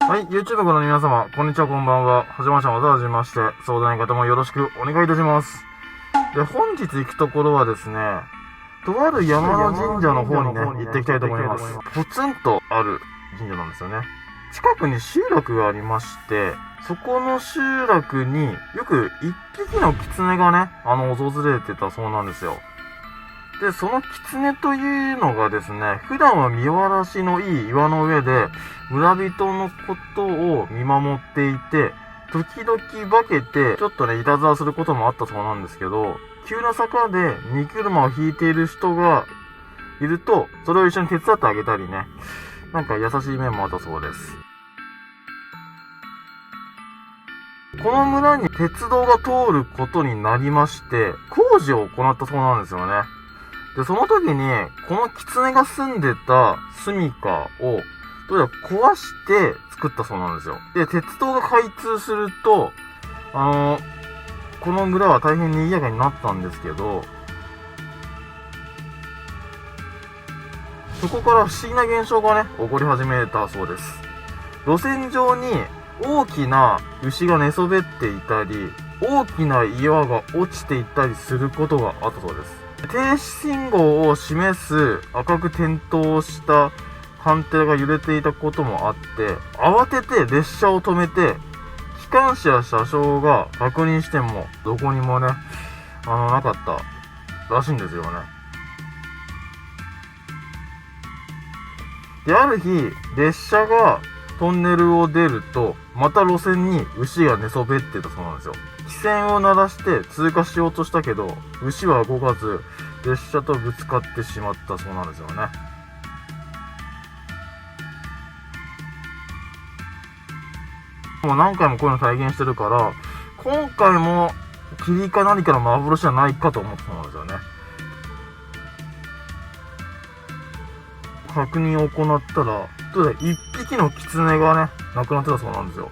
はい、YouTube ご覧の皆様、こんにちは、こんばんは。はじめまして、またはじめまして、相談方もよろしくお願いいたします。で、本日行くところはですね、とある山の神社の方にね、行っていきたいと思います。ポツンとある神社なんですよね。近くに集落がありまして、そこの集落によく一匹の狐がね、訪れてたそうなんですよ。で、その狐というのがですね、普段は見晴らしのいい岩の上で、村人のことを見守っていて、時々化けて、ちょっとね、いたずらすることもあったそうなんですけど、急な坂で荷車を引いている人がいると、それを一緒に手伝ってあげたりね、なんか優しい面もあったそうです。この村に鉄道が通ることになりまして、工事を行ったそうなんですよね。で、その時に、この狐が住んでた住処を、どうやら壊して作ったそうなんですよ。で、鉄道が開通すると、この村は大変賑やかになったんですけど、そこから不思議な現象がね、起こり始めたそうです。路線上に大きな牛が寝そべっていたり、大きな岩が落ちていったりすることがあったそうです。停止信号を示す赤く点灯した判定が揺れていたこともあって、慌てて列車を止めて、機関士や車掌が確認しても、どこにもね、なかったらしいんですよね。で、ある日、列車がトンネルを出ると、また路線に牛が寝そべってたそうなんですよ。汽船を鳴らして通過しようとしたけど、牛は動かず、列車とぶつかってしまったそうなんですよね。もう何回もこういうの体現してるから、今回も霧か何かの幻じゃないかと思ってたんですよね。確認を行ったら、一匹の狐がね、亡くなってたそうなんですよ。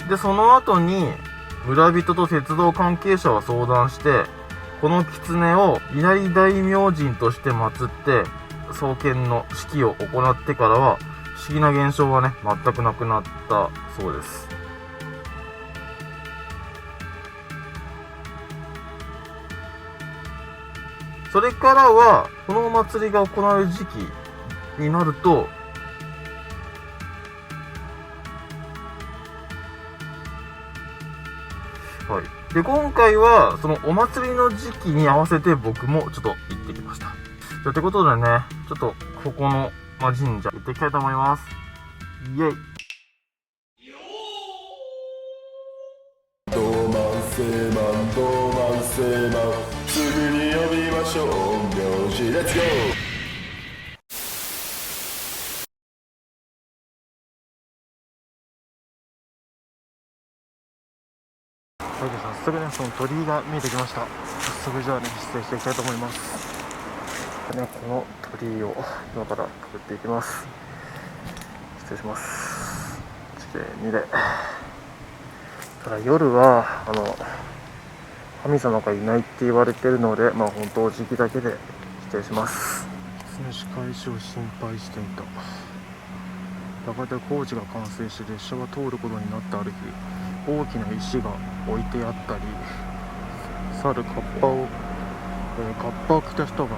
で、その後に、村人と鉄道関係者は相談して、この狐を稲荷大明神として祀って、創建の式を行ってからは、不思議な現象はね、全くなくなったそうです。それからは、このお祭りが行われる時期になると、はい。で、今回は、そのお祭りの時期に合わせて僕もちょっと行ってきました。ということでね、ちょっとここの、神社行ってきたいと思います。イエイ。ドーマンセーマンドーマンセーマンすぐに呼びましょう名字レッツゴー。はい、早速ね、その鳥居が見えてきました。早速じゃあね、失礼していきたいと思います。ね、この鳥居を今からくぐっていきます。失礼します。1、2で。ただ夜は、神様がいないって言われてるので、本当時期だけで失礼します。仕返しを心配していた。やがて工事が完成し列車が通ることになったある日、大きな石が置いてあったり、猿カッパを着た人が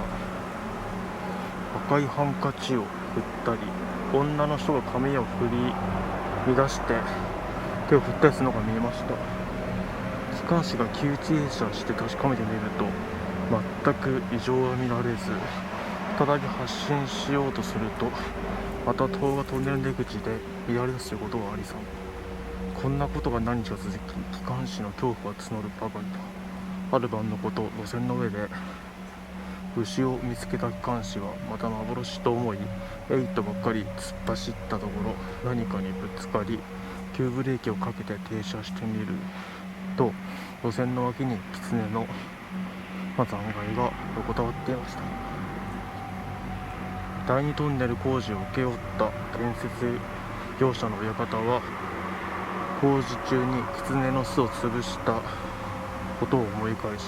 赤いハンカチを振ったり、女の人が髪を振り乱して手を振ったりするのが見えました。機関士が急停車して確かめてみると全く異常は見られず、再び発進しようとするとまた塔がトンネル出口で乱れ出すということがありそう。こんなことが何日か続き、機関士の恐怖は募るばかりだ。ある晩のこと、路線の上で牛を見つけた機関士はまた幻と思い、とばっかり突っ走ったところ、何かにぶつかり急ブレーキをかけて停車してみると、路線の脇に狐の残骸が横たわっていました。第二トンネル工事を請け負った建設業者の親方は、工事中に狐の巣を潰したことを思い返し、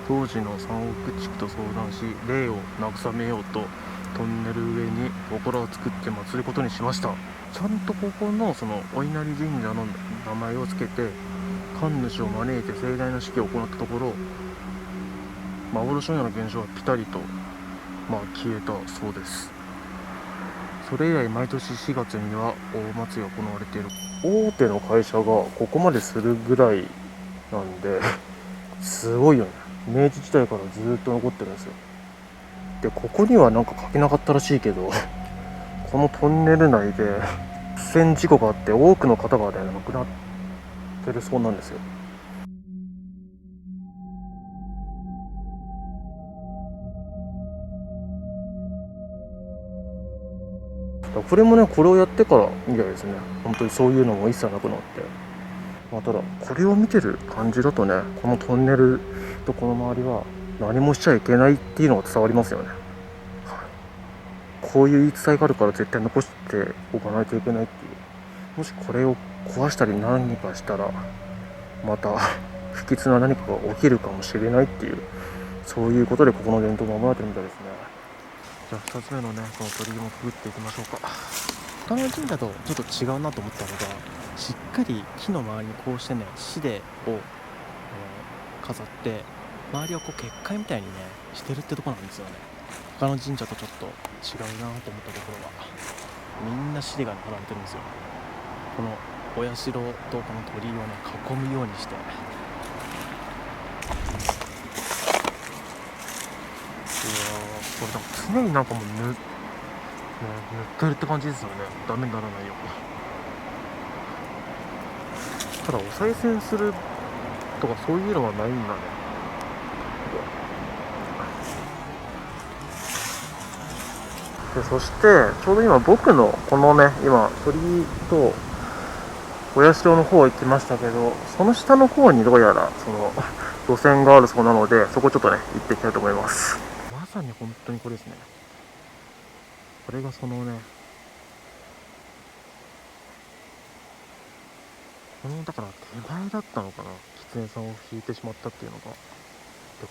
当時の三億地区と相談し、霊を慰めようとトンネル上に祠を作って祀ることにしました。ちゃんとここのそのお稲荷神社の名前を付けて神主を招いて盛大な式を行ったところ、幻のような現象はピタリと、消えたそうです。それ以来毎年4月には大祭りが行われている。大手の会社がここまでするぐらいなんですごいよね。明治時代からずっと残ってるんですよ。でここにはなんか書けなかったらしいけど、このトンネル内で脱線事故があって多くの方がね亡くなってるそうなんですよ。これもね、これをやってからみたいですね。本当にそういうのも一切なくなって、ただこれを見てる感じだとね、このトンネルとこの周りは何もしちゃいけないっていうのが伝わりますよね。こういう言い伝えがあるから絶対残しておかないといけないっていう。もしこれを壊したり何かしたらまた不吉な何かが起きるかもしれないっていう、そういうことでここの伝統を守られてるみたいですね。じゃあ2つ目のね、この鳥居もくぐっていきましょうか。他の神社とちょっと違うなと思ったのが、しっかり木の周りにこうしてね、シデを飾って周りをこう結界みたいにねしてるってとこなんですよね。他の神社とちょっと違うなと思ったところは、みんなシデが貼られてるんですよ。このお社とこの鳥居をね囲むようにして、これ常になんかもう塗ってるって感じですよね。ダメにならないように。ただお賽銭するとかそういうのはないんだね。でそしてちょうど今僕のこのね、今鳥居とお社の方行きましたけど、その下の方にどうやらその路線があるそうなので、そこちょっとね行っていきたいと思います。まさに本当にこれですね。これがそのね、このだから手前だったのかな、狐さんを引いてしまったっていうのが。で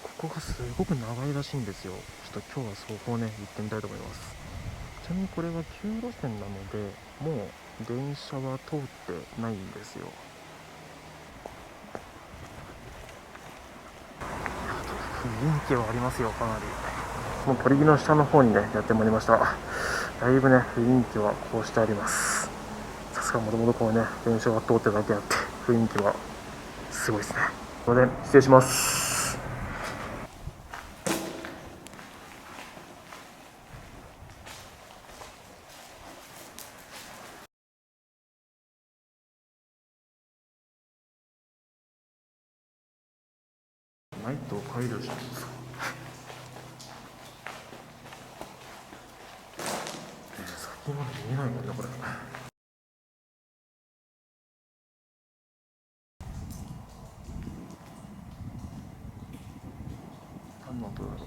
ここがすごく長いらしいんですよ。ちょっと今日はそこをね行ってみたいと思います。ちなみにこれは9路線なので、もう電車は通ってないんですよ。雰囲気はありますよ、かなり。この鳥居の下の方にねやってまいりました。だいぶね雰囲気はこうしてあります。さすがもともとこうね電車が通ってるだけあって雰囲気はすごいですね。すいません、失礼します。ライトを解除します。先まで見えないもんねこれ。何の音だろう。ず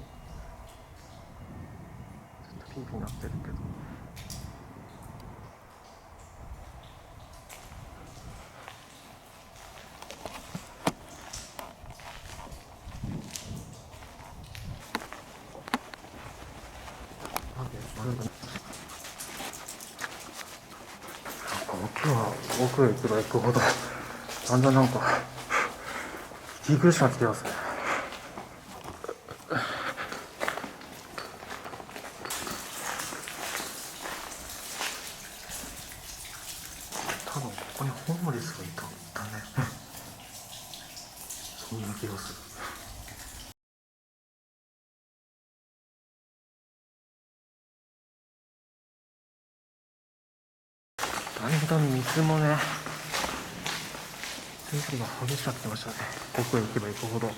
っとピーピーになってるけど。奥へ行けば行くほどだんだんなんか息苦しくなってきますね。多分ここにホームレスがいたんだね。そんな気がする。だんだん水もね、水位が激しくなってきましたね。奥へ行けば行くほど。こ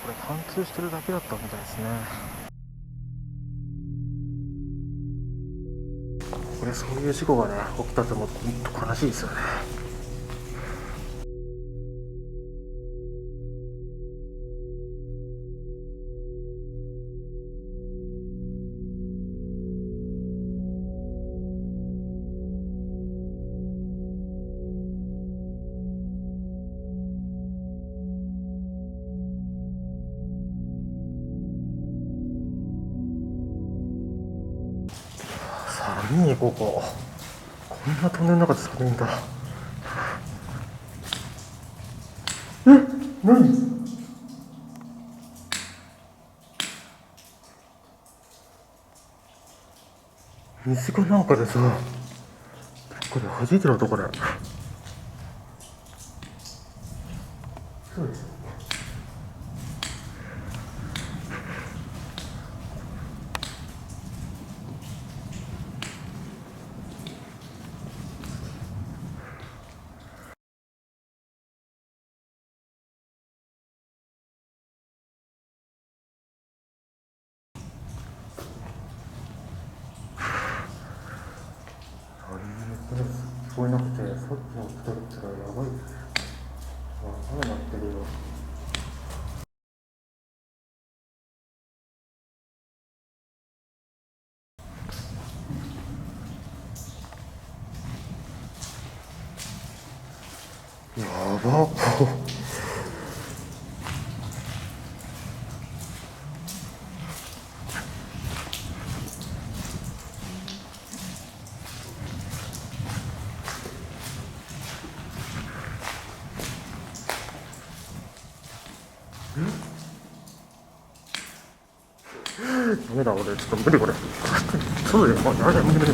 れ貫通してるだけだったみたいですね。これそういう事故がね起きたと思うと本当悲しいですよね。見に行こうか。こんなトンネルの中で咲くんだ。何？水がなんかでさ、これ弾いてる音これ。そうです。聞こえなくて、さっきの音だったらやばい。雨鳴ってるよ。やばっ。ダメだ、俺ちょっと無理これ。そうだよ、やばい、無理。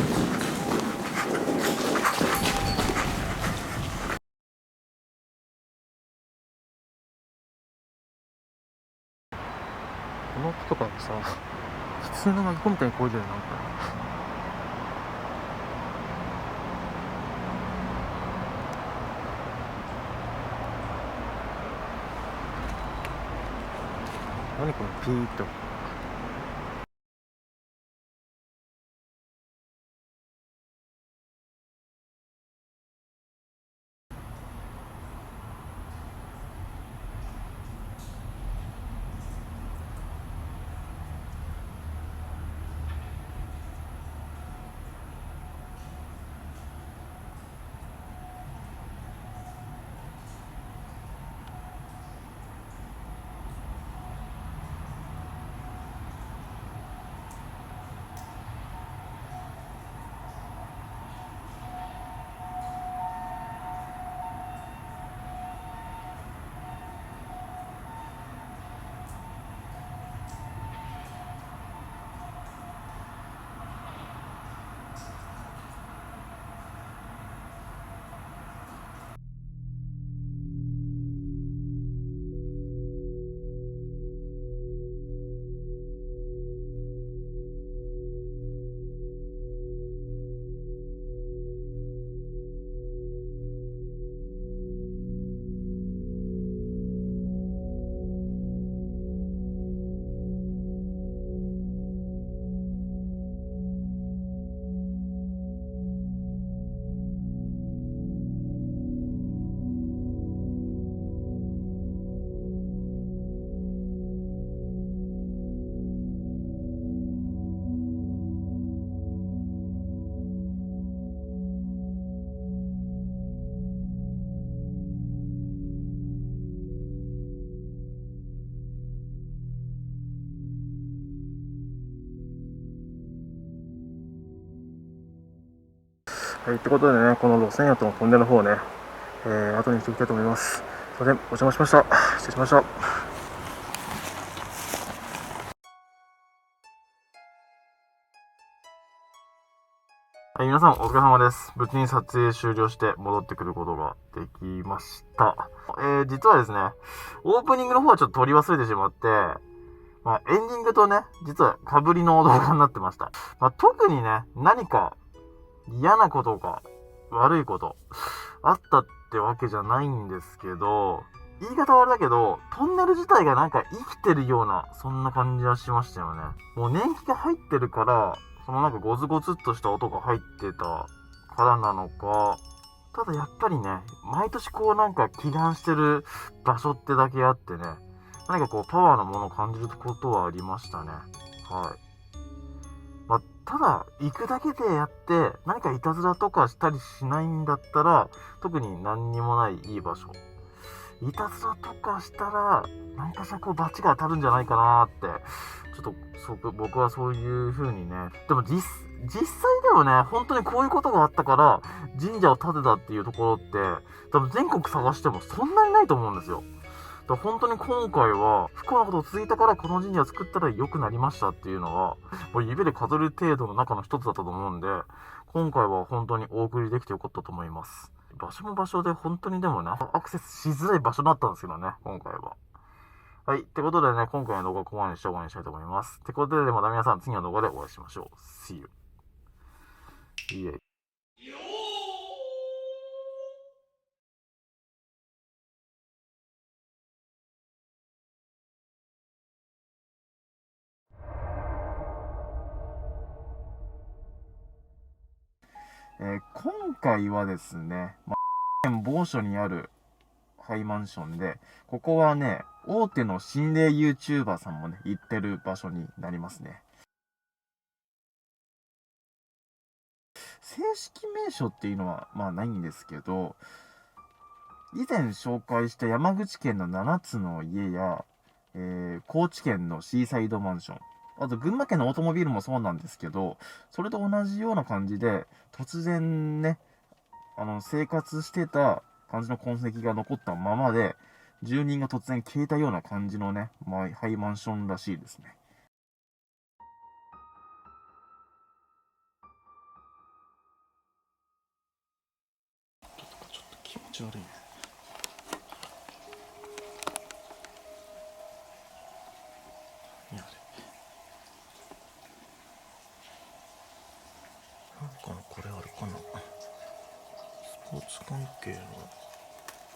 この木とかもさ、普通のマギコみたいにこいでるなんか。何このピーって。はい、ってことでね、この路線跡のトンネルの方をね、後にしていきたいと思います。すいません、お邪魔しました。失礼しました。はい、皆さんお疲れ様です。無事に撮影終了して戻ってくることができました。実はですね、オープニングの方はちょっと撮り忘れてしまって、エンディングとね、実は被りの動画になってました。特にね、何か嫌なことが悪いことあったってわけじゃないんですけど、言い方はあれだけど、トンネル自体がなんか生きてるような、そんな感じはしましたよね。もう年季が入ってるから、そのなんかゴツゴツっとした音が入ってたからなのか、ただやっぱりね、毎年こうなんか祈願してる場所ってだけあってね、何かこうパワーのものを感じることはありましたね。はい。ただ、行くだけでやって、何かいたずらとかしたりしないんだったら、特に何にもないいい場所。いたずらとかしたら、なんかこう罰が当たるんじゃないかなって、ちょっと、僕はそういう風にね、でも実際でもね、本当にこういうことがあったから、神社を建てたっていうところって、多分全国探してもそんなにないと思うんですよ。だから本当に今回は、不幸なことを続いたからこの神社を作ったら良くなりましたっていうのは、もう指で数える程度の中の一つだったと思うんで、今回は本当にお送りできてよかったと思います。場所も場所で本当にでもね、アクセスしづらい場所だったんですけどね、今回は。はい。ってことでね、今回の動画はここまでにして終わりにしたいと思います。ってことで、また皆さん次の動画でお会いしましょう。See you. イエイ。今回はですね、某所にあるハイマンションで、ここはね、大手の心霊 YouTuber さんもね、行ってる場所になりますね。正式名称っていうのは、ないんですけど、以前紹介した山口県の7つの家や、高知県のシーサイドマンション、あと群馬県のオートモビールもそうなんですけど、それと同じような感じで、突然ね、生活してた感じの痕跡が残ったままで、住人が突然消えたような感じのね、ハイマンションらしいですね。ちょっと気持ち悪いね。なんかな、これあるかな。スポーツ関係のフ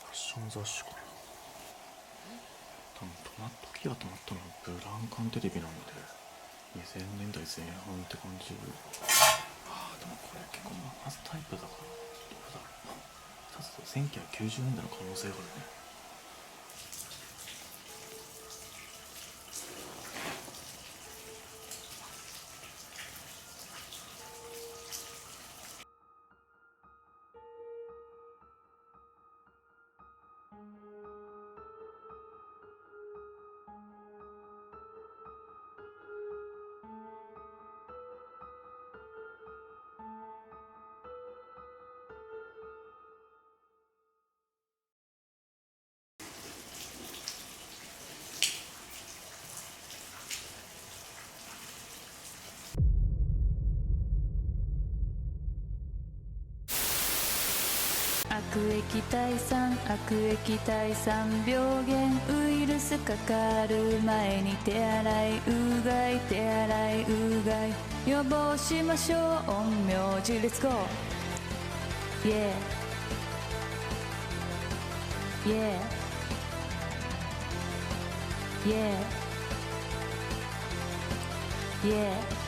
ァッション雑誌かな。多分時が止まったのはブラウン管テレビなんで、2000年代前半って感じ。でもこれ結構まずタイプだから、どうだろう。1990年代の可能性があるね。悪液体酸病原ウイルスかかる前に手洗いうがい予防しましょう陰陽師レッツゴー Yeah Yeah Yeah Yeah